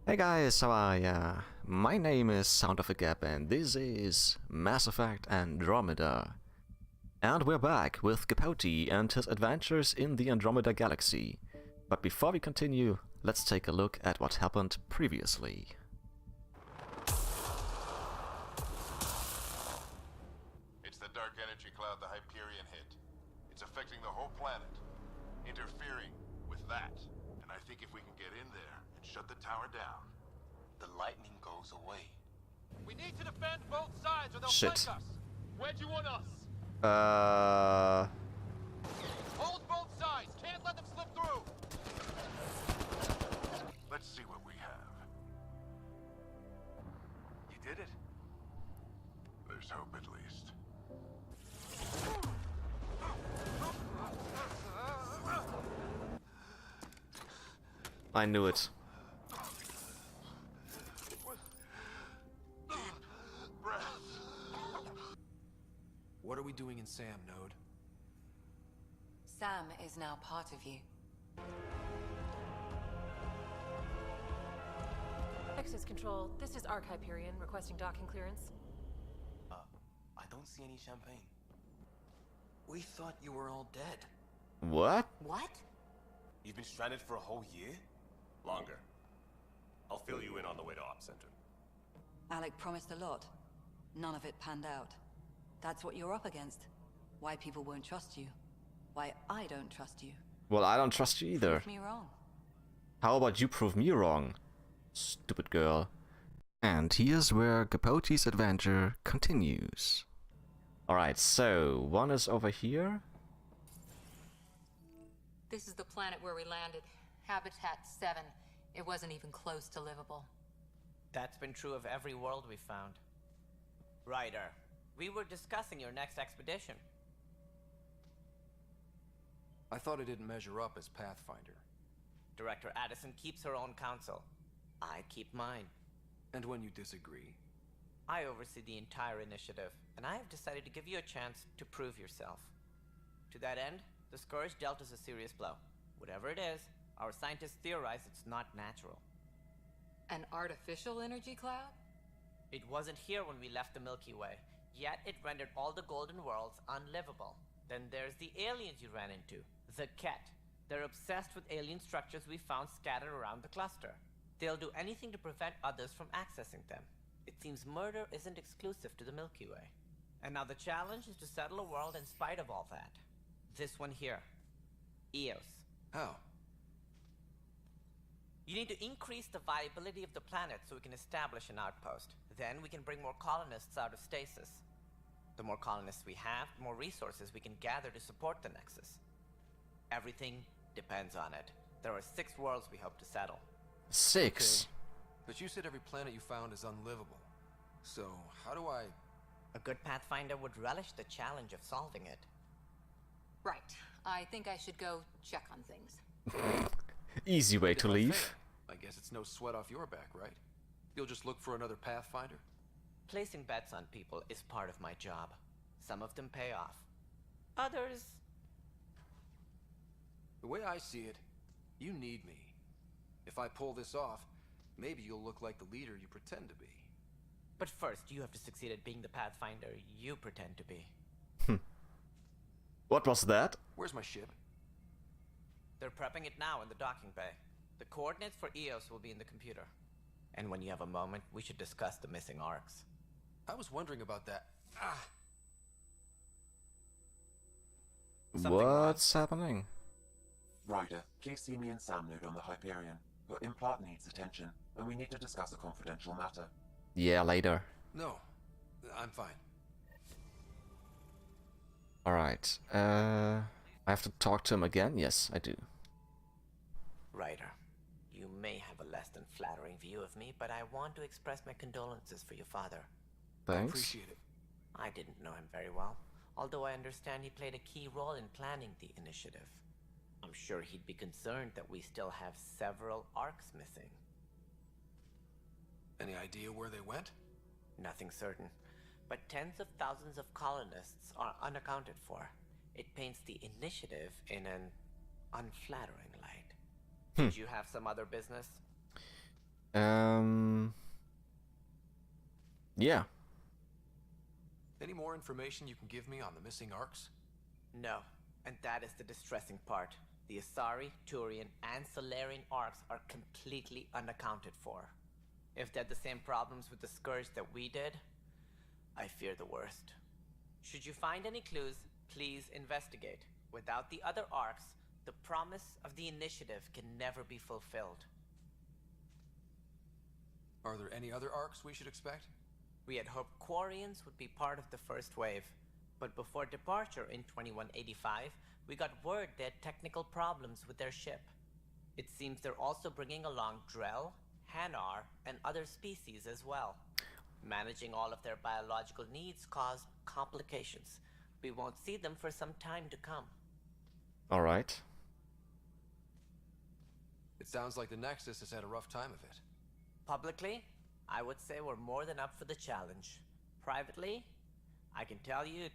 Hey guys, how are ya? My name is Sound of a Gap and this is Mass Effect Andromeda. And we're back with Capote and his adventures in the Andromeda galaxy. But before we continue, let's take a look at what happened previously. It's the dark energy cloud the Hyperion hit. It's affecting the whole planet, interfering with that. And I think if we can get in there and shut the tower down, the lightning goes away. We need to defend both sides or they'll Shit. flank us. Where'd you want us? Hold both sides. Can't let them slip through. Let's see what we have. You did it. There's hope at least. I knew it. What are we doing in Sam, Node? Sam is now part of you. Nexus Control, this is Arc Hyperion requesting docking clearance. I don't see any champagne. We thought you were all dead. What? What? You've been stranded for a whole year? Longer. I'll fill you in on the way to Op Center. Alec promised a lot. None of it panned out. That's what you're up against. Why people won't trust you. Why I don't trust you. Well, I don't trust you either. Prove me wrong. How about you prove me wrong? Stupid girl. And here's where Capote's adventure continues. Alright, so one is over here. This is the planet where we landed. Habitat 7. It wasn't even close to livable. That's been true of every world we've found. Ryder, we were discussing your next expedition. I thought it didn't measure up as Pathfinder. Director Addison keeps her own counsel. I keep mine. And when you disagree? I oversee the entire initiative, and I have decided to give you a chance to prove yourself. To that end, the Scourge dealt us a serious blow. Whatever it is, our scientists theorize it's not natural. An artificial energy cloud? It wasn't here when we left the Milky Way, yet it rendered all the Golden Worlds unlivable. Then there's the aliens you ran into, the Ket. They're obsessed with alien structures we found scattered around the cluster. They'll do anything to prevent others from accessing them. It seems murder isn't exclusive to the Milky Way. And now the challenge is to settle a world in spite of all that. This one here. Eos. How? You need to increase the viability of the planet so we can establish an outpost. Then we can bring more colonists out of stasis. The more colonists we have, the more resources we can gather to support the Nexus. Everything depends on it. There are 6 worlds we hope to settle. 6. But you said every planet you found is unlivable. So, how do I... A good Pathfinder would relish the challenge of solving it. Right. I think I should go check on things. Easy way If to I leave. fail, I guess it's no sweat off your back, right? You'll just look for another Pathfinder? Placing bets on people is part of my job. Some of them pay off. Others... The way I see it, you need me. If I pull this off, maybe you'll look like the leader you pretend to be. But first, you have to succeed at being the Pathfinder you pretend to be. What was that? Where's my ship? They're prepping it now in the docking bay. The coordinates for Eos will be in the computer. And when you have a moment, we should discuss the missing arcs. I was wondering about that. Something wrong? What's happening? Ryder, please see me and Sam Node on the Hyperion. Your implant needs attention, and we need to discuss a confidential matter. Yeah, later. No, I'm fine. Alright. I have to talk to him again? Yes, I do. Ryder, you may have a less than flattering view of me, but I want to express my condolences for your father. I Thanks. appreciate it. I didn't know him very well, although I understand he played a key role in planning the initiative. I'm sure he'd be concerned that we still have several arcs missing. Any idea where they went? Nothing certain, but tens of thousands of colonists are unaccounted for. It paints the initiative in an unflattering light. Did you have some other business? Yeah. Any more information you can give me on the missing arcs? No, and that is the distressing part. The Asari, Turian, and Solarian arcs are completely unaccounted for. If they had the same problems with the Scourge that we did, I fear the worst. Should you find any clues, please investigate. Without the other arcs, the promise of the Initiative can never be fulfilled. Are there any other arcs we should expect? We had hoped Quarians would be part of the first wave, but before departure in 2185, we got word they had technical problems with their ship. It seems they're also bringing along Drell, Hanar, and other species as well. Managing all of their biological needs caused complications. We won't see them for some time to come. Alright. It sounds like the Nexus has had a rough time of it. Publicly, I would say we're more than up for the challenge. Privately, I can tell you,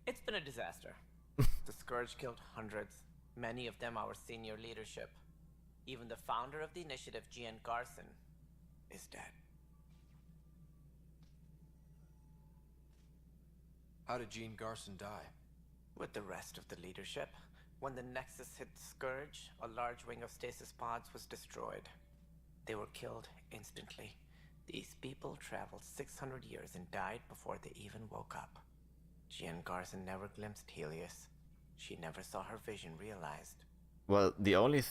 it's been a disaster. The Scourge killed hundreds, many of them our senior leadership. Even the founder of the initiative, Gian Garson, is dead. How did Jean Garson die? With the rest of the leadership. When the Nexus hit the Scourge, a large wing of stasis pods was destroyed. They were killed instantly. These people traveled 600 years and died before they even woke up. Jean Garson never glimpsed Helios. She never saw her vision realized. Well, the only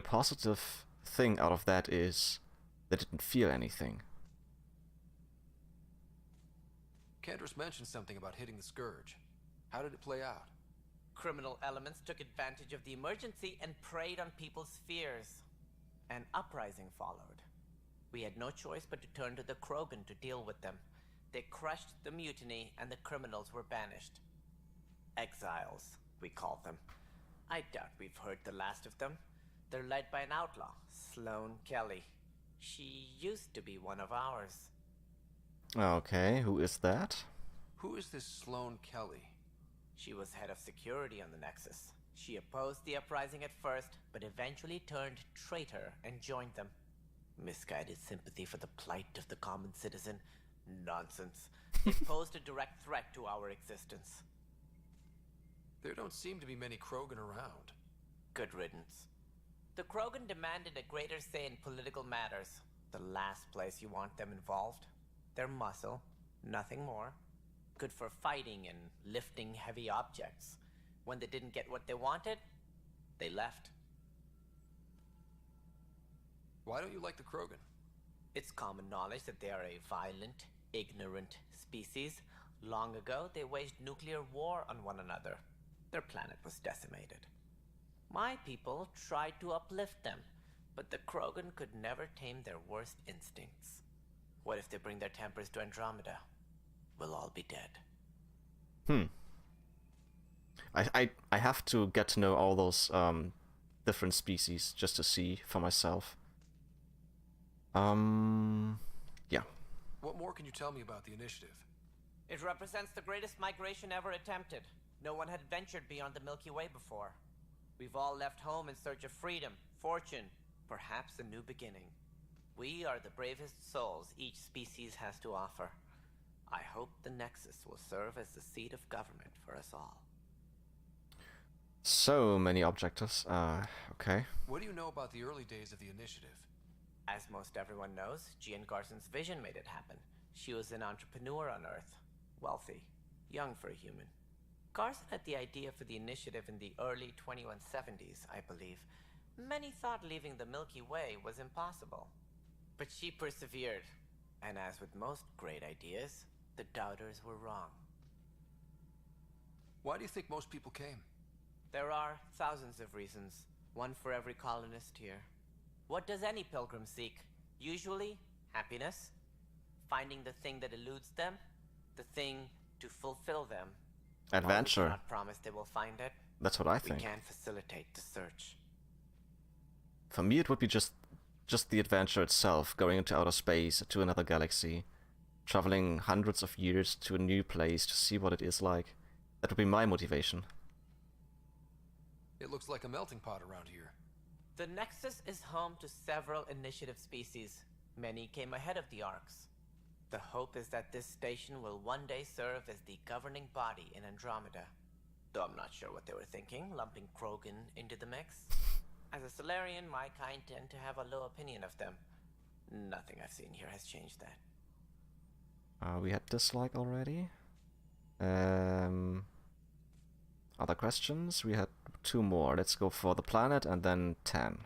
positive thing out of that is they didn't feel anything. Kendris mentioned something about hitting the Scourge. How did it play out? Criminal elements took advantage of the emergency and preyed on people's fears. An uprising followed. We had no choice but to turn to the Krogan to deal with them. They crushed the mutiny and the criminals were banished. Exiles, we call them. I doubt we've heard the last of them. They're led by an outlaw, Sloane Kelly. She used to be one of ours. Okay, who is that? Who is this Sloane Kelly? She was head of security on the Nexus. She opposed the uprising at first, but eventually turned traitor and joined them. Misguided sympathy for the plight of the common citizen? Nonsense. It posed a direct threat to our existence. There don't seem to be many Krogan around. Good riddance. The Krogan demanded a greater say in political matters. The last place you want them involved. Their muscle, nothing more. Good for fighting and lifting heavy objects. When they didn't get what they wanted, they left. Why don't you like the Krogan? It's common knowledge that they are a violent, ignorant species. Long ago, they waged nuclear war on one another. Their planet was decimated. My people tried to uplift them, but the Krogan could never tame their worst instincts. What if they bring their tempers to Andromeda? We'll all be dead. I have to get to know all those different species just to see for myself. Yeah. What more can you tell me about the initiative? It represents the greatest migration ever attempted. No one had ventured beyond the Milky Way before. We've all left home in search of freedom, fortune, perhaps a new beginning. We are the bravest souls each species has to offer. I hope the Nexus will serve as the seat of government for us all. So many objectives. Okay. What do you know about the early days of the initiative? As most everyone knows, Gian Garson's vision made it happen. She was an entrepreneur on Earth. Wealthy. Young for a human. Garson had the idea for the initiative in the early 2170s, I believe. Many thought leaving the Milky Way was impossible. But she persevered. And as with most great ideas, the doubters were wrong. Why do you think most people came? There are thousands of reasons, one for every colonist here. What does any pilgrim seek? Usually, happiness. Finding the thing that eludes them. The thing to fulfill them. Adventure. While we cannot promise they will find it. That's what I think. We can facilitate the search. For me, it would be just the adventure itself, going into outer space, to another galaxy, traveling hundreds of years to a new place to see what it is like. That would be my motivation. It looks like a melting pot around here. The Nexus is home to several initiative species. Many came ahead of the Arcs. The hope is that this station will one day serve as the governing body in Andromeda. Though I'm not sure what they were thinking, lumping Krogan into the mix. As a Solarian, my kind tend to have a low opinion of them. Nothing I've seen here has changed that. We had dislike already. Other questions? We had 2 more. Let's go for the planet and then 10.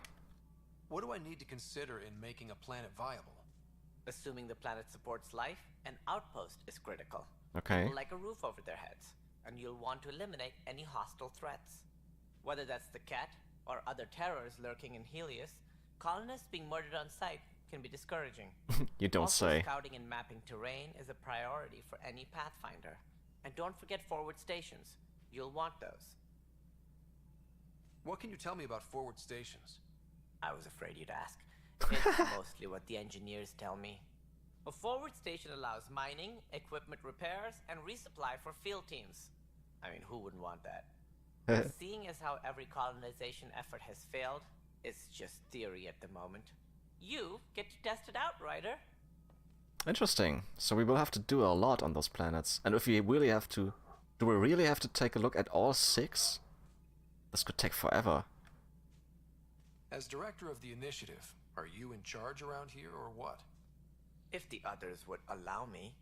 What do I need to consider in making a planet viable? Assuming the planet supports life, an outpost is critical. Okay. Like a roof over their heads. And you'll want to eliminate any hostile threats. Whether that's the cat or other terrors lurking in Helios, colonists being murdered on sight can be discouraging. You don't Also, say. scouting and mapping terrain is a priority for any Pathfinder. And don't forget forward stations. You'll want those. What can you tell me about forward stations? I was afraid you'd ask. It's mostly what the engineers tell me. A forward station allows mining, equipment repairs, and resupply for field teams. I mean, who wouldn't want that? Seeing as how every colonization effort has failed, it's just theory at the moment. You get to test it out, Ryder. Interesting. So we will have to do a lot on those planets. And if we really have to... Do we really have to take a look at all 6? This could take forever. As director of the initiative, are you in charge around here or what? If the others would allow me,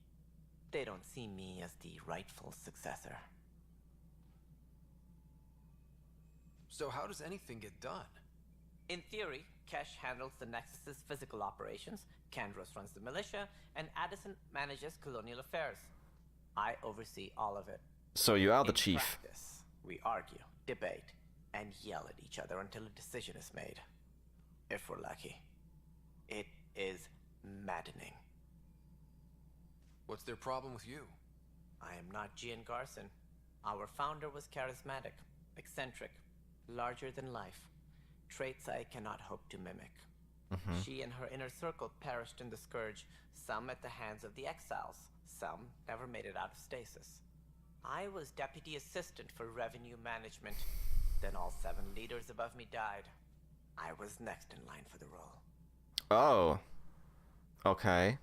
they don't see me as the rightful successor. So how does anything get done? In theory, Kesh handles the Nexus's physical operations, Kandros runs the militia, and Addison manages colonial affairs. I oversee all of it. So you are the In chief. practice, we argue, debate, and yell at each other until a decision is made. If we're lucky. It is maddening. What's their problem with you? I am not Gian Garson. Our founder was charismatic, eccentric, larger than life. Traits I cannot hope to mimic. She and her inner circle perished in the Scourge, some at the hands of the Exiles, some never made it out of stasis. I was deputy assistant for revenue management. Then all 7 leaders above me died. I was next in line for the role. Oh. Okay.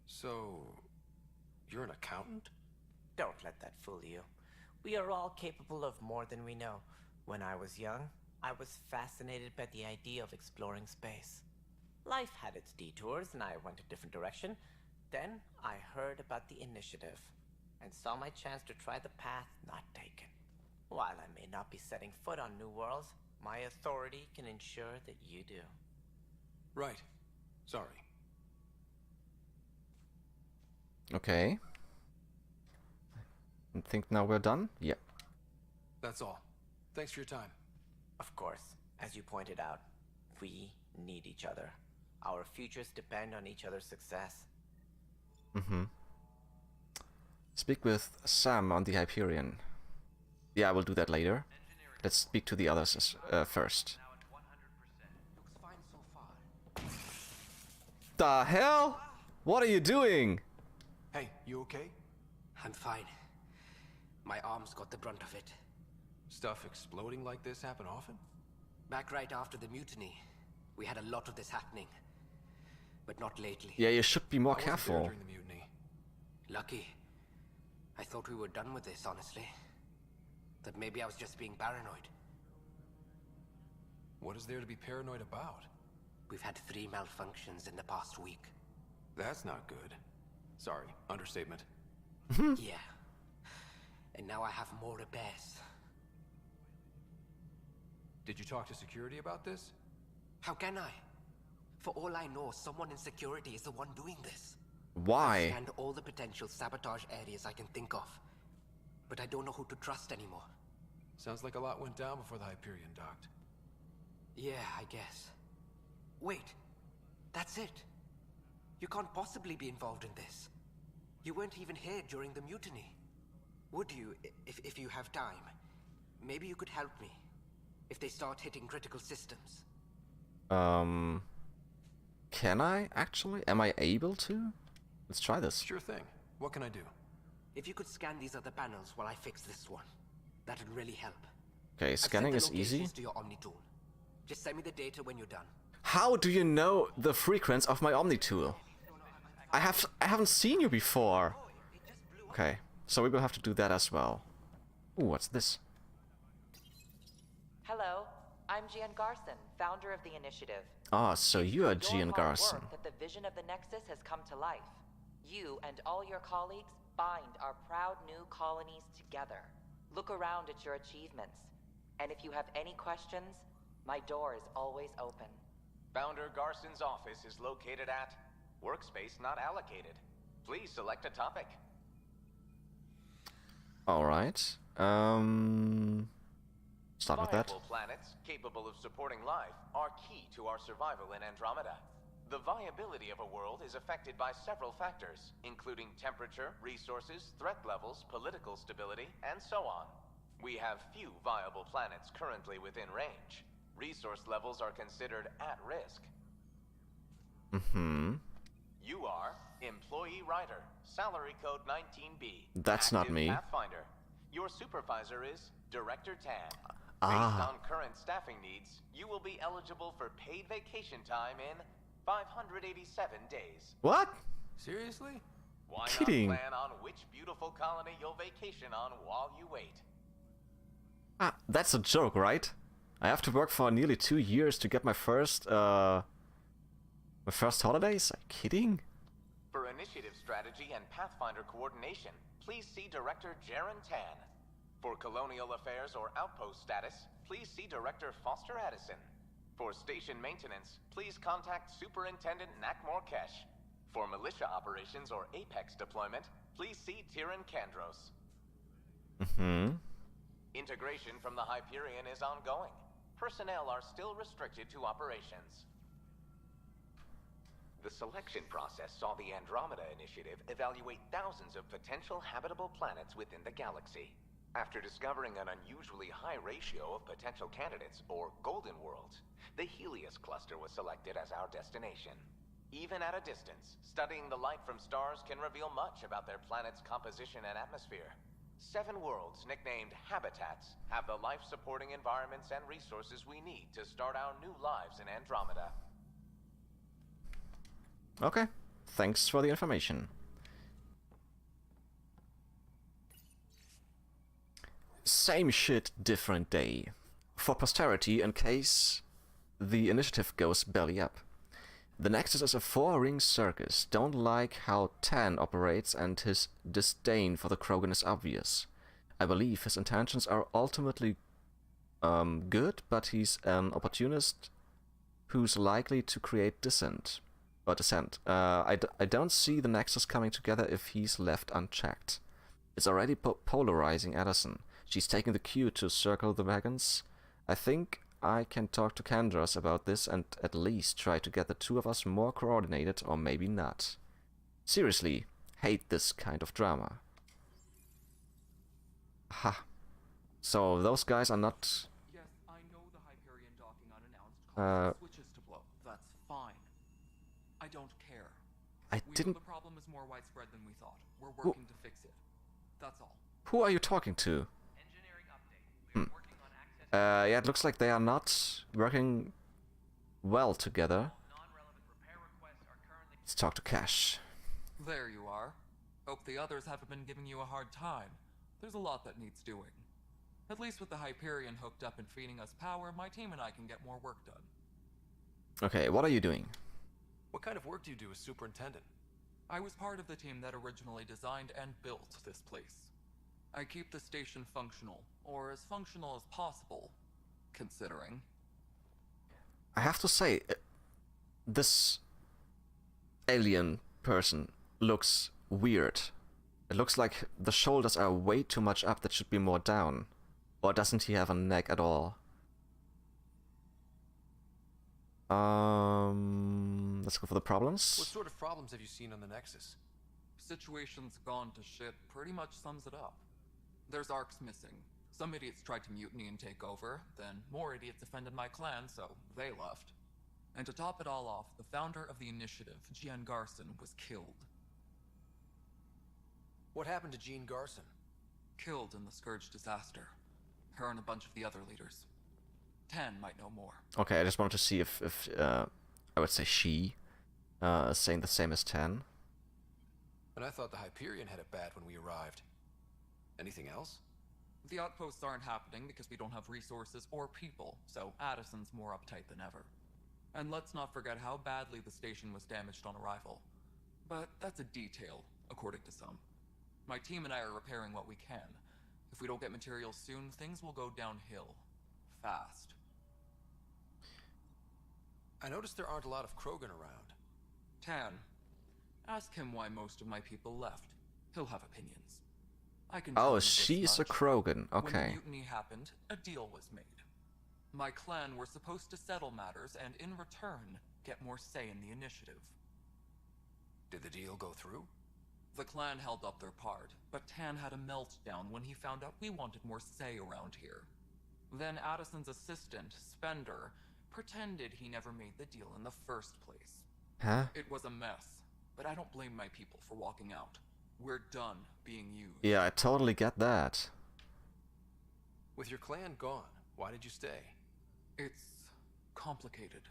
So, you're an accountant? Don't let that fool you. We are all capable of more than we know. When I was young, I was fascinated by the idea of exploring space. Life had its detours and I went a different direction. Then I heard about the initiative and saw my chance to try the path not taken. While I may not be setting foot on new worlds, my authority can ensure that you do. Right. Sorry. Okay. I think now we're done? Yeah. That's all. Thanks for your time. Of course, as you pointed out, we need each other. Our futures depend on each other's success. Speak with Sam on the Hyperion. Yeah, I will do that later. Let's speak to the others first. The hell? What are you doing? Hey, you okay? I'm fine. My arms got the brunt of it. Stuff exploding like this happen often? Back right after the mutiny, we had a lot of this happening. But not lately. Yeah, you should be more I wasn't there careful. during the mutiny. Lucky. I thought we were done with this, honestly. That maybe I was just being paranoid. What is there to be paranoid about? We've had 3 malfunctions in the past week. That's not good. Sorry, understatement. Yeah. And now I have more repairs. Did you talk to security about this? How can I? For all I know, someone in security is the one doing this. Why? I've scanned all the potential sabotage areas I can think of. But I don't know who to trust anymore. Sounds like a lot went down before the Hyperion docked. Yeah, I guess. Wait. That's it. You can't possibly be involved in this. You weren't even here during the mutiny. Would you, if you have time? Maybe you could help me. If they start hitting critical systems. Can I actually? Am I able to? Let's try this. Sure thing. What can I do? If you could scan these other panels while I fix this one, that'd really help. Okay, scanning I've is sent the easy. locations to your Omni tool. Just send me the data when you're done. How do you know the frequency of my Omni tool? I haven't seen you before. Okay, so we will have to do that as well. Ooh, what's this? Hello, I'm Gian Garson, founder of the initiative. Ah, so you are It's through Gian your hard Garson. work that the vision of the Nexus has come to life. You and all your colleagues bind our proud new colonies together. Look around at your achievements. And if you have any questions, my door is always open. Founder Garson's office is located at workspace not allocated. Please select a topic. Alright. Start with that. Viable planets capable of supporting life are key to our survival in Andromeda. The viability of a world is affected by several factors, including temperature, resources, threat levels, political stability, and so on. We have few viable planets currently within range. Resource levels are considered at risk. Mm-hmm. You are Employee Writer, Salary Code 19B. That's not Active me. Pathfinder. Your supervisor is Director Tan. Ah. Based on current staffing needs, you will be eligible for paid vacation time in 587 days. What? Seriously? Why Kidding. not plan on which beautiful colony you'll vacation on while you wait? Ah, that's a joke, right? I have to work for nearly 2 years to get my first holidays? Are you kidding? For initiative strategy and Pathfinder coordination, please see Director Jaren Tan. For colonial affairs or outpost status, please see Director Foster Addison. For station maintenance, please contact Superintendent Nakmor Kesh. For militia operations or Apex deployment, please see Tyran Kandros. Mm-hmm. Integration from the Hyperion is ongoing. Personnel are still restricted to operations. The selection process saw the Andromeda Initiative evaluate thousands of potential habitable planets within the galaxy. After discovering an unusually high ratio of potential candidates, or golden worlds, the Helios cluster was selected as our destination. Even at a distance, studying the light from stars can reveal much about their planet's composition and atmosphere. 7 worlds, nicknamed habitats, have the life-supporting environments and resources we need to start our new lives in Andromeda. Okay, thanks for the information. Same shit, different day. For posterity, in case the initiative goes belly up. The Nexus is a 4-ring circus. Don't like how Tan operates, and his disdain for the Krogan is obvious. I believe his intentions are ultimately good, but he's an opportunist who's likely to create dissent. I don't see the Nexus coming together if he's left unchecked. It's already polarizing Addison. She's taking the cue to circle the wagons. I think I can talk to Kandros about this and at least try to get the two of us more coordinated, or maybe not. Seriously, hate this kind of drama. Ha. So those guys are not... Yes, I know the Hyperion docking unannounced caused switches to blow. That's fine. I don't care. I We didn't... know the problem is more widespread than we thought. We're working to fix it. That's all. Who are you talking to? Yeah, it looks like they are not working well together. Let's talk to Cash. There you are. Hope the others haven't been giving you a hard time. There's a lot that needs doing. At least with the Hyperion hooked up and feeding us power, my team and I can get more work done. Okay, what are you doing? What kind of work do you do as superintendent? I was part of the team that originally designed and built this place. I keep the station functional, or as functional as possible, considering. I have to say, this alien person looks weird. It looks like the shoulders are way too much up that should be more down. Or doesn't he have a neck at all? Let's go for the problems. What sort of problems have you seen on the Nexus? Situation's gone to shit pretty much sums it up. There's arcs missing. Some idiots tried to mutiny and take over, then more idiots offended my clan, so they left. And to top it all off, the founder of the initiative, Gian Garson, was killed. What happened to Jean Garson? Killed in the Scourge disaster. Her and a bunch of the other leaders. 10 might know more. Okay, I just wanted to see if I would say she is saying the same as 10. And I thought the Hyperion had it bad when we arrived. Anything else? The outposts aren't happening because we don't have resources or people, so Addison's more uptight than ever. And let's not forget how badly the station was damaged on arrival. But that's a detail, according to some. My team and I are repairing what we can. If we don't get materials soon, things will go downhill. Fast. I noticed there aren't a lot of Krogan around. Tan, ask him why most of my people left. He'll have opinions. I can Oh, she's a Krogan. Okay. When the mutiny happened, a deal was made. My clan were supposed to settle matters and in return, get more say in the initiative. Did the deal go through? The clan held up their part, but Tan had a meltdown when he found out we wanted more say around here. Then Addison's assistant, Spender, pretended he never made the deal in the first place. Huh? It was a mess, but I don't blame my people for walking out. We're done being used. Yeah, I totally get that. With your clan gone, why did you stay? It's complicated.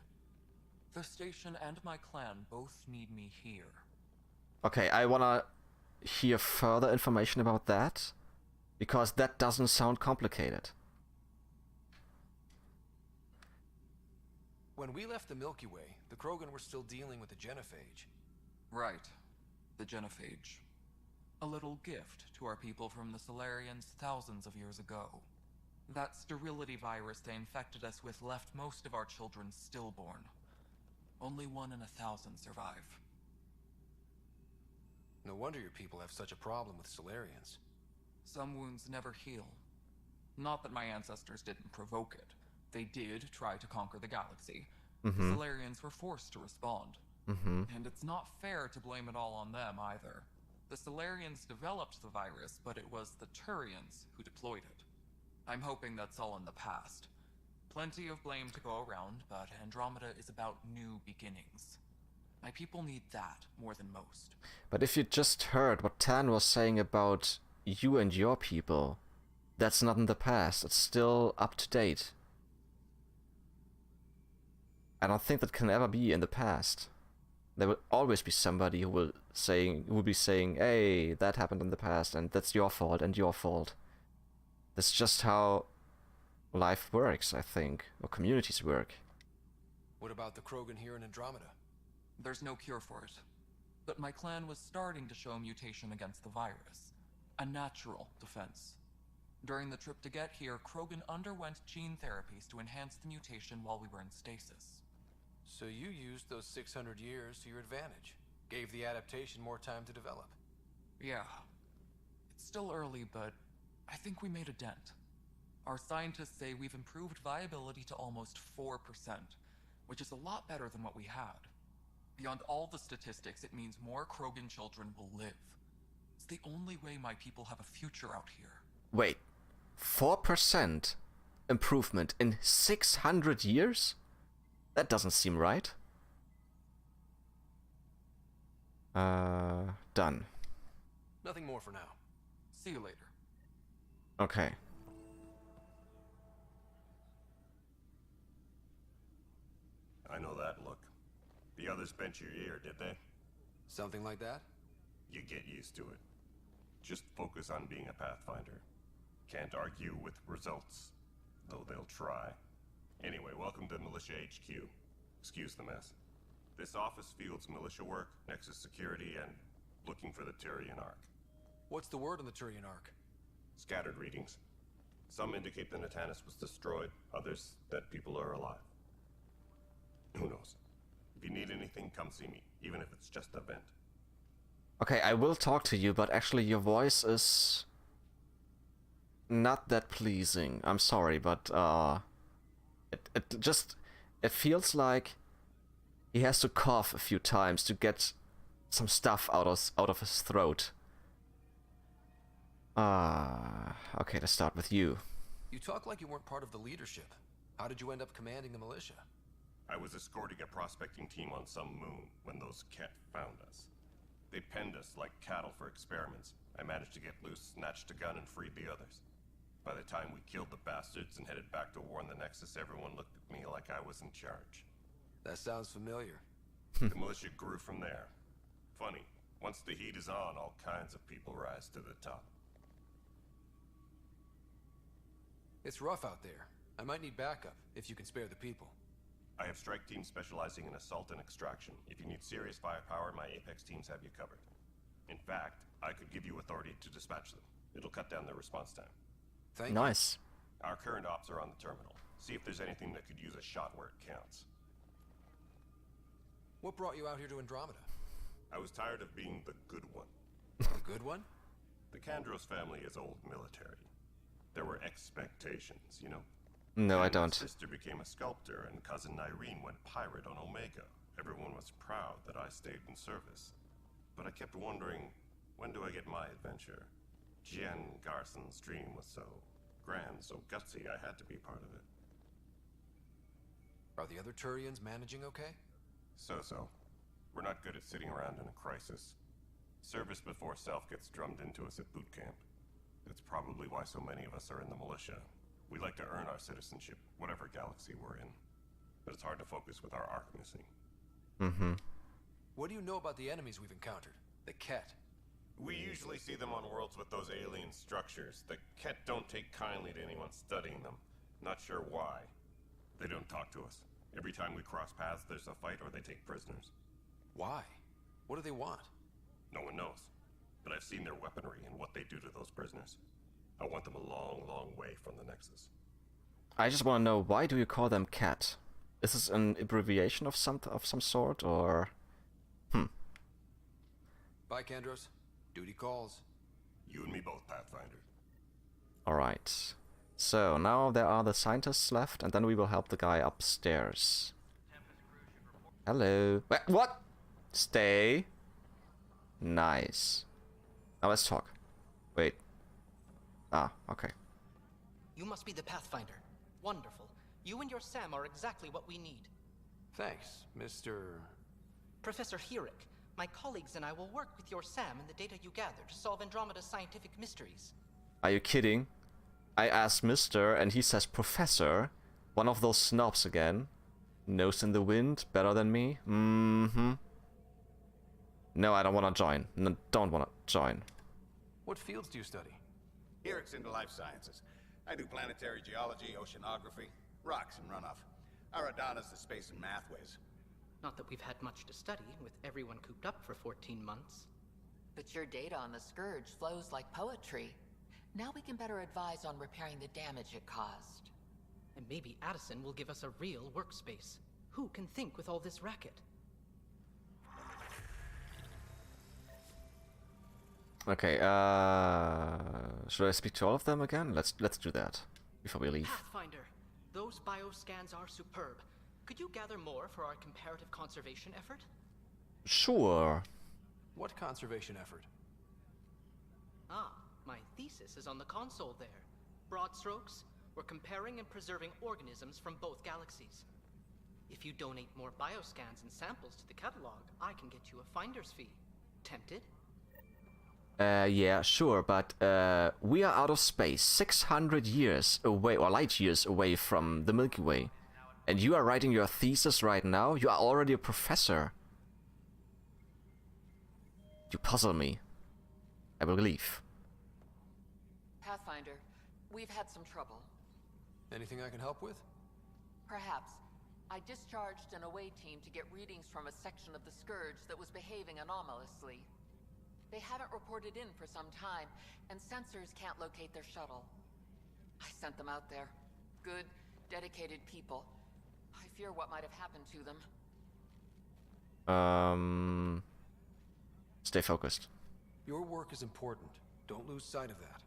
The station and my clan both need me here. Okay, I wanna hear further information about that, because that doesn't sound complicated. When we left the Milky Way, the Krogan were still dealing with the genophage. Right. The genophage. A little gift to our people from the Solarians thousands of years ago. That sterility virus they infected us with left most of our children stillborn. Only 1 in 1,000 survive. No wonder your people have such a problem with Solarians. Some wounds never heal. Not that my ancestors didn't provoke it. They did try to conquer the galaxy. The Solarians were forced to respond. And it's not fair to blame it all on them either. The Solarians developed the virus, but it was the Turians who deployed it. I'm hoping that's all in the past. Plenty of blame to go around, but Andromeda is about new beginnings. My people need that more than most. But if you just heard what Tan was saying about you and your people, that's not in the past, it's still up to date. I don't think that can ever be in the past. There will always be somebody who will be saying, hey, that happened in the past and that's your fault and your fault. That's just how life works, I think, or communities work. What about the Krogan here in Andromeda? There's no cure for it. But my clan was starting to show a mutation against the virus. A natural defense. During the trip to get here, Krogan underwent gene therapies to enhance the mutation while we were in stasis. So you used those 600 years to your advantage. Gave the adaptation more time to develop. Yeah. It's still early, but I think we made a dent. Our scientists say we've improved viability to almost 4%, which is a lot better than what we had. Beyond all the statistics, it means more Krogan children will live. It's the only way my people have a future out here. Wait, 4% improvement in 600 years? That doesn't seem right. Done. Nothing more for now. See you later. Okay. I know that look. The others bent your ear, did they? Something like that? You get used to it. Just focus on being a Pathfinder. Can't argue with results, though they'll try. Anyway, welcome to Militia HQ. Excuse the mess. This office fields militia work, Nexus security, and looking for the Turian Ark. What's the word on the Turian Ark? Scattered readings. Some indicate the Natanus was destroyed, others that people are alive. Who knows? If you need anything, come see me, even if it's just a vent. Okay, I will talk to you, but actually your voice is not that pleasing. I'm sorry, but it feels like he has to cough a few times to get some stuff out of his throat. Okay, let's start with you. You talk like you weren't part of the leadership. How did you end up commanding the militia? I was escorting a prospecting team on some moon when those Ket found us. They penned us like cattle for experiments. I managed to get loose, snatched a gun, and freed the others. By the time we killed the bastards and headed back to warn the Nexus, everyone looked at me like I was in charge. That sounds familiar. The militia grew from there. Funny, once the heat is on, all kinds of people rise to the top. It's rough out there. I might need backup, if you can spare the people. I have strike teams specializing in assault and extraction. If you need serious firepower, my Apex teams have you covered. In fact, I could give you authority to dispatch them. It'll cut down their response time. Thank Nice. Our current ops are on the terminal. See if there's anything that could use a shot where it counts. What brought you out here to Andromeda? I was tired of being the good one. The good one? The Kandros family is old military. There were expectations, you know? No, I My don't. sister became a sculptor, and cousin Irene went pirate on Omega. Everyone was proud that I stayed in service. But I kept wondering, when do I get my adventure? Jen Garson's dream was so grand, so gutsy, I had to be part of it. Are the other Turians managing okay? So-so. We're not good at sitting around in a crisis. Service before self gets drummed into us at boot camp. That's probably why so many of us are in the militia. We like to earn our citizenship, whatever galaxy we're in. But it's hard to focus with our arc missing. Mm-hmm. What do you know about the enemies we've encountered? The Ket? We usually see them on worlds with those alien structures. The Ket don't take kindly to anyone studying them. Not sure why. They don't talk to us. Every time we cross paths, there's a fight or they take prisoners. Why? What do they want? No one knows. But I've seen their weaponry and what they do to those prisoners. I want them a long, long way from the Nexus. I just want to know, why do you call them cat? Is this an abbreviation of some sort, or? Bye, Kandros. Duty calls. You and me both, Pathfinder. Alright. So, now there are the scientists left, and then we will help the guy upstairs. Hello. What? Stay. Nice. Now let's talk. Wait. Ah, okay. You must be the Pathfinder. Wonderful. You and your Sam are exactly what we need. Thanks, Mr. Professor Herrick, my colleagues and I will work with your Sam and the data you gather to solve Andromeda's scientific mysteries. Are you kidding? I asked Mr. and he says Professor. One of those snobs again. Nose in the wind, better than me? Mm-hmm. No, I don't want to join. No, don't want to join. What fields do you study? Herrick's into life sciences. I do planetary geology, oceanography, rocks and runoff. Aradana's the space and math whiz. Not that we've had much to study, with everyone cooped up for 14 months. But your data on the Scourge flows like poetry. Now we can better advise on repairing the damage it caused. And maybe Addison will give us a real workspace. Who can think with all this racket? Okay, should I speak to all of them again? Let's do that before we leave. Pathfinder, those bioscans are superb. Could you gather more for our comparative conservation effort? Sure. What conservation effort? Ah, my thesis is on the console there. Broad strokes, we're comparing and preserving organisms from both galaxies. If you donate more bioscans and samples to the catalog, I can get you a finder's fee. Tempted? Yeah, sure, but we are out of space, 600 years away, or light years away from the Milky Way. And you are writing your thesis right now? You are already a professor. You puzzle me. I will leave. Pathfinder, we've had some trouble. Anything I can help with? Perhaps. I discharged an away team to get readings from a section of the Scourge that was behaving anomalously. They haven't reported in for some time, and sensors can't locate their shuttle. I sent them out there. Good, dedicated people. I fear what might have happened to them. Stay focused. Your work is important. Don't lose sight of that.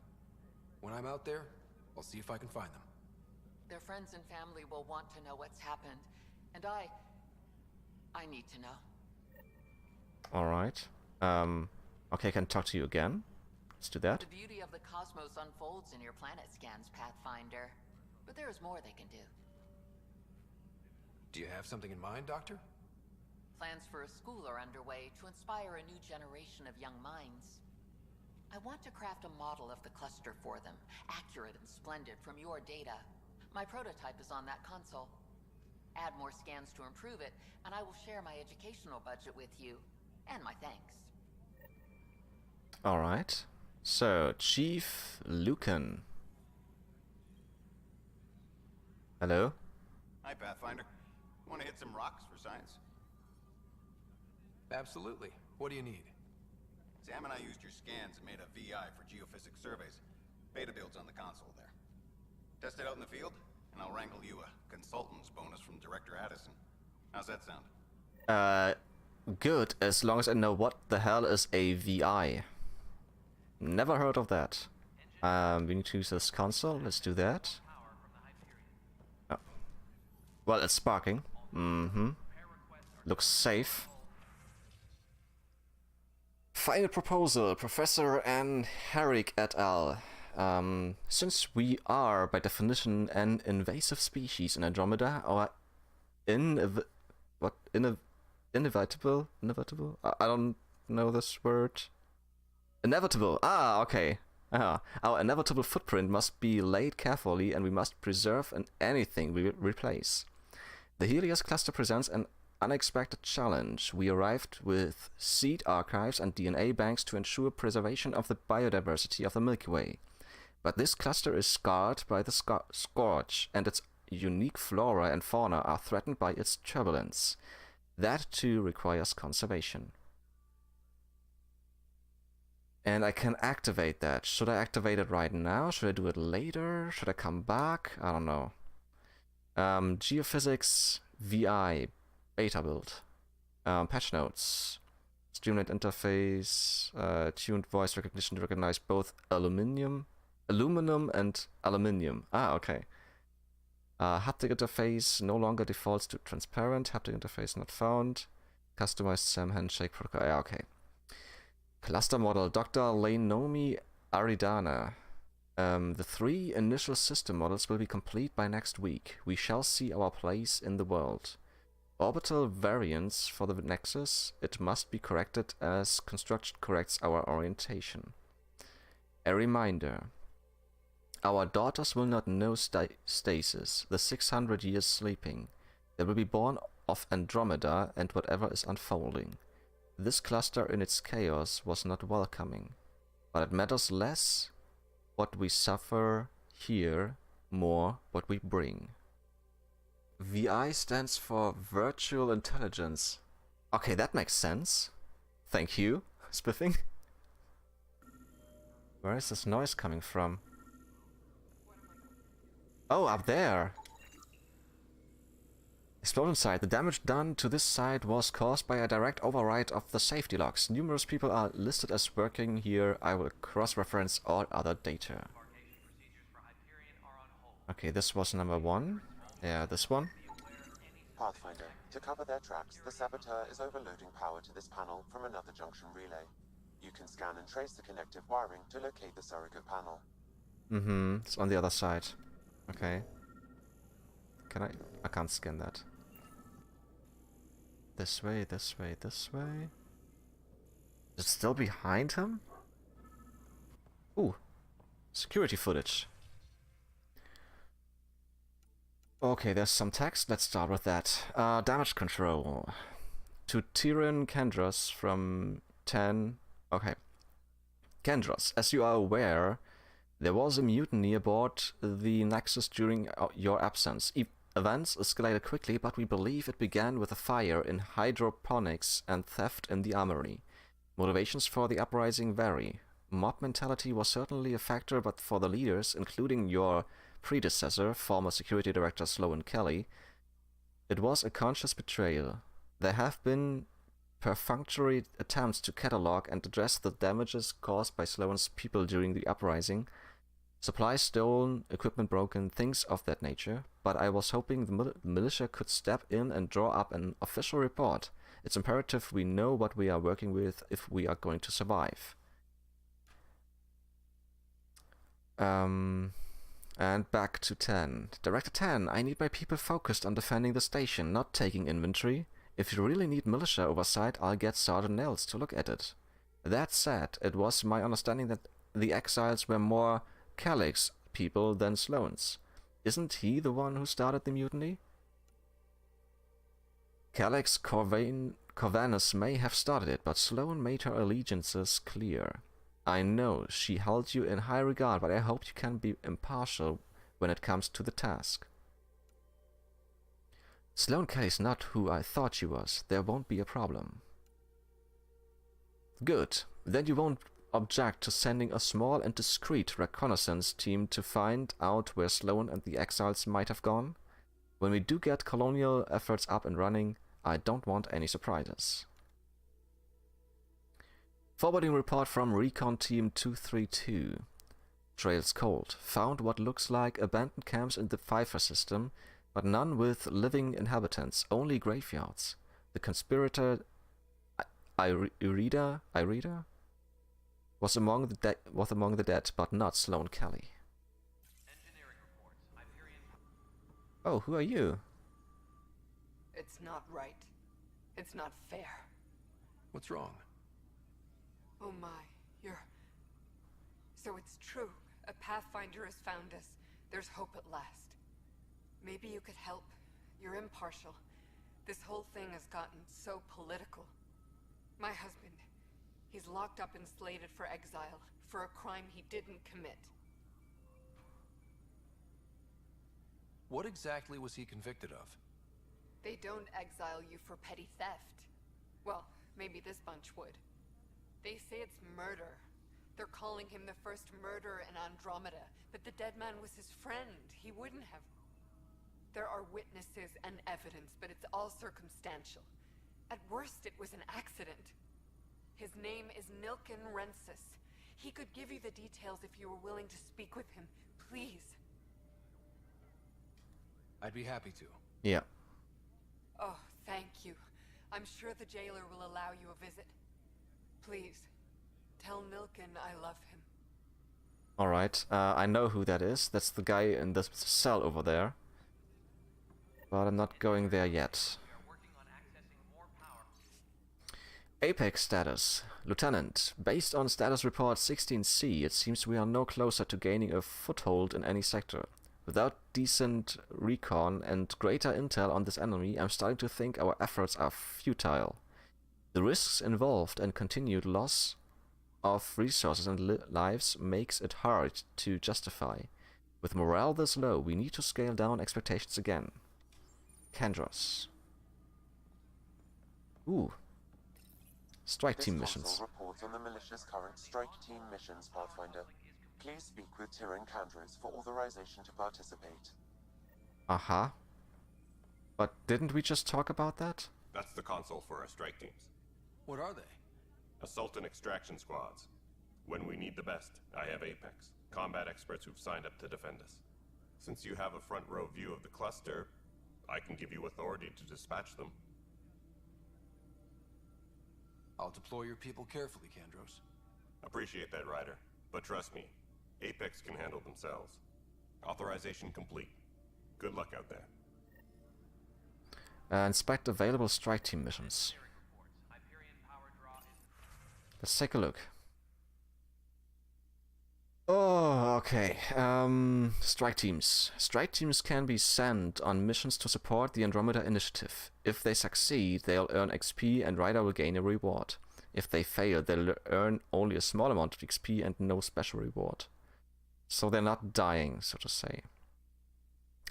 When I'm out there, I'll see if I can find them. Their friends and family will want to know what's happened, and I need to know. Alright. Okay, I can talk to you again. Let's do that. The beauty of the cosmos unfolds in your planet scans, Pathfinder. But there is more they can do. Do you have something in mind, Doctor? Plans for a school are underway to inspire a new generation of young minds. I want to craft a model of the cluster for them, accurate and splendid from your data. My prototype is on that console. Add more scans to improve it, and I will share my educational budget with you, and my thanks. Alright. So, Chief Lucan. Hello? Hi, Pathfinder. Want to hit some rocks for science? Absolutely. What do you need? Sam and I used your scans and made a VI for geophysics surveys. Beta builds on the console there. Test it out in the field, and I'll wrangle you a consultant's bonus from Director Addison. How's that sound? Good, as long as I know what the hell is a VI. Never heard of that. We need to use this console. Let's do that. Oh. Well, it's sparking. Looks safe. Final proposal, Professor Ann Herrick et al. Since we are, by definition, an invasive species in Andromeda, our inevitable? I don't know this word. Inevitable. Ah, okay. Our inevitable footprint must be laid carefully, and we must preserve anything we replace. The Helios cluster presents an unexpected challenge. We arrived with seed archives and DNA banks to ensure preservation of the biodiversity of the Milky Way. But this cluster is scarred by the scourge, and its unique flora and fauna are threatened by its turbulence. That too requires conservation. And I can activate that. Should I activate it right now? Should I do it later? Should I come back? I don't know. Geophysics VI beta build. Patch notes. Streamlined interface. Tuned voice recognition to recognize both aluminum and aluminium. Ah, okay. Haptic interface no longer defaults to transparent. Haptic interface not found. Customized SAM handshake protocol. Yeah, okay. Cluster model Dr. Lainomi Aridana. The 3 initial system models will be complete by next week. We shall see our place in the world. Orbital variance for the Nexus. It must be corrected as construction corrects our orientation. A reminder. Our daughters will not know stasis, the 600 years sleeping. They will be born of Andromeda and whatever is unfolding. This cluster in its chaos was not welcoming, but it matters less what we suffer here, more what we bring. VI stands for Virtual Intelligence. Okay, that makes sense. Thank you, Spiffing. Where is this noise coming from? Oh, up there! Explosion site. The damage done to this site was caused by a direct override of the safety logs. Numerous people are listed as working here. I will cross-reference all other data. Okay, this was number 1. Yeah, this one. Pathfinder, to cover their tracks, the Saboteur is overloading power to this panel from another junction relay. You can scan and trace the connective wiring to locate the surrogate panel. It's on the other side. Okay. Can I can't scan that. This way, this way, this way. Is it still behind him? Ooh. Security footage. Okay, there's some text. Let's start with that. Damage control. To Tyrion Kendros from 10. Okay. Kendros, as you are aware, there was a mutiny aboard the Nexus during your absence. Events escalated quickly, but we believe it began with a fire in hydroponics and theft in the armory. Motivations for the uprising vary. Mob mentality was certainly a factor, but for the leaders, including your predecessor, former security director Sloan Kelly, it was a conscious betrayal. There have been perfunctory attempts to catalog and address the damages caused by Sloan's people during the uprising. Supplies stolen, equipment broken, things of that nature, but I was hoping the militia could step in and draw up an official report. It's imperative we know what we are working with if we are going to survive. And back to 10. Director 10, I need my people focused on defending the station, not taking inventory. If you really need militia oversight, I'll get Sergeant Nels to look at it. That said, it was my understanding that the exiles were more Calyx people than Sloane's. Isn't he the one who started the mutiny? Calyx Corvanus may have started it, but Sloane made her allegiances clear. I know she held you in high regard, but I hope you can be impartial when it comes to the task. Sloane Kelly's not who I thought she was. There won't be a problem. Good. Then you won't object to sending a small and discreet reconnaissance team to find out where Sloane and the exiles might have gone? When we do get colonial efforts up and running, I don't want any surprises. Forwarding report from Recon Team 232. Trails cold. Found what looks like abandoned camps in the Pfeiffer system, but none with living inhabitants, only graveyards. The conspirator Irida was among the dead, but not Sloane Kelly. Oh, who are you? It's not right. It's not fair. What's wrong? Oh my, you're... So it's true. A Pathfinder has found us. There's hope at last. Maybe you could help. You're impartial. This whole thing has gotten so political. My husband, he's locked up and slated for exile for a crime he didn't commit. What exactly was he convicted of? They don't exile you for petty theft. Well, maybe this bunch would. They say it's murder. They're calling him the first murderer in Andromeda, but the dead man was his friend. He wouldn't have... There are witnesses and evidence, but it's all circumstantial. At worst, it was an accident. His name is Nilken Rensis. He could give you the details if you were willing to speak with him. Please. I'd be happy to. Yeah. Oh, thank you. I'm sure the jailer will allow you a visit. Please, tell Nilken I love him. Alright, I know who that is. That's the guy in the cell over there. But I'm not going there yet. Apex status. Lieutenant, based on status report 16C, it seems we are no closer to gaining a foothold in any sector. Without decent recon and greater intel on this enemy, I'm starting to think our efforts are futile. The risks involved and continued loss of resources and lives makes it hard to justify. With morale this low, we need to scale down expectations again. Kandros. Ooh. Strike team missions. This console reports on the militia's current strike team missions, Pathfinder. Please speak with Tyrion Kandros for authorization to participate. Aha. But didn't we just talk about that? That's the console for our strike teams. What are they? Assault and extraction squads. When we need the best, I have Apex, combat experts who've signed up to defend us. Since you have a front row view of the cluster, I can give you authority to dispatch them. I'll deploy your people carefully, Kandros. Appreciate that, Ryder. But trust me, Apex can handle themselves. Authorization complete. Good luck out there. Inspect available strike team missions. Let's take a look. Oh, okay. Strike teams. Strike teams can be sent on missions to support the Andromeda initiative. If they succeed, they'll earn XP and Ryder will gain a reward. If they fail, they'll earn only a small amount of XP and no special reward. So they're not dying, so to say.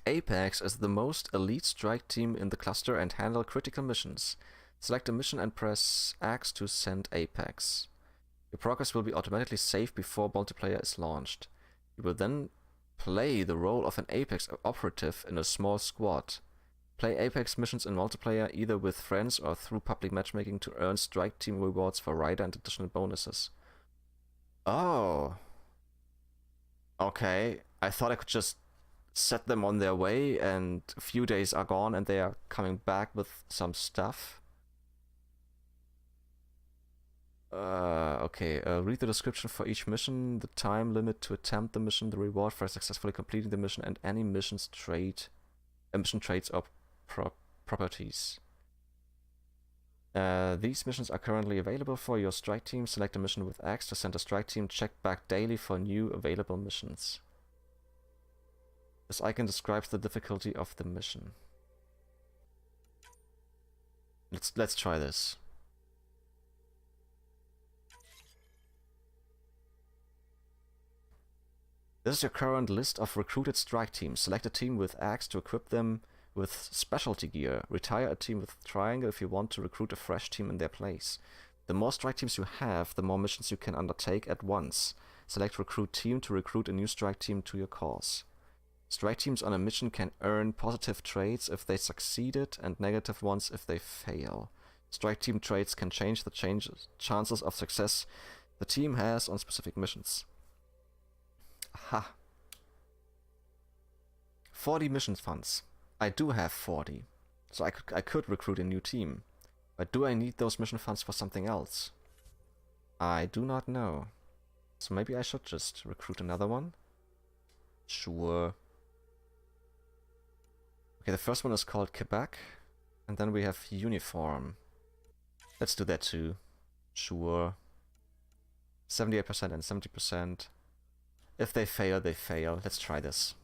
Apex is the most elite strike team in the cluster and handle critical missions. Select a mission and press X to send Apex. Your progress will be automatically saved before multiplayer is launched. You will then play the role of an Apex operative in a small squad. Play Apex missions in multiplayer either with friends or through public matchmaking to earn strike team rewards for Ryder and additional bonuses. Oh. Okay, I thought I could just set them on their way and a few days are gone and they are coming back with some stuff. Okay, read the description for each mission, the time limit to attempt the mission, the reward for successfully completing the mission, and any mission traits or properties. These missions are currently available for your strike team. Select a mission with X to send a strike team. Check back daily for new available missions. This icon describes the difficulty of the mission. Let's try this. This is your current list of recruited strike teams. Select a team with X to equip them with specialty gear. Retire a team with triangle if you want to recruit a fresh team in their place. The more strike teams you have, the more missions you can undertake at once. Select recruit team to recruit a new strike team to your cause. Strike teams on a mission can earn positive traits if they succeeded and negative ones if they fail. Strike team traits can change the chances of success the team has on specific missions. Aha. 40 mission funds. I do have 40. So I could recruit a new team. But do I need those mission funds for something else? I do not know. So maybe I should just recruit another one? Sure. Okay, the first one is called Quebec. And then we have uniform. Let's do that too. Sure. 78% and 70%. If they fail, they fail. Let's try this.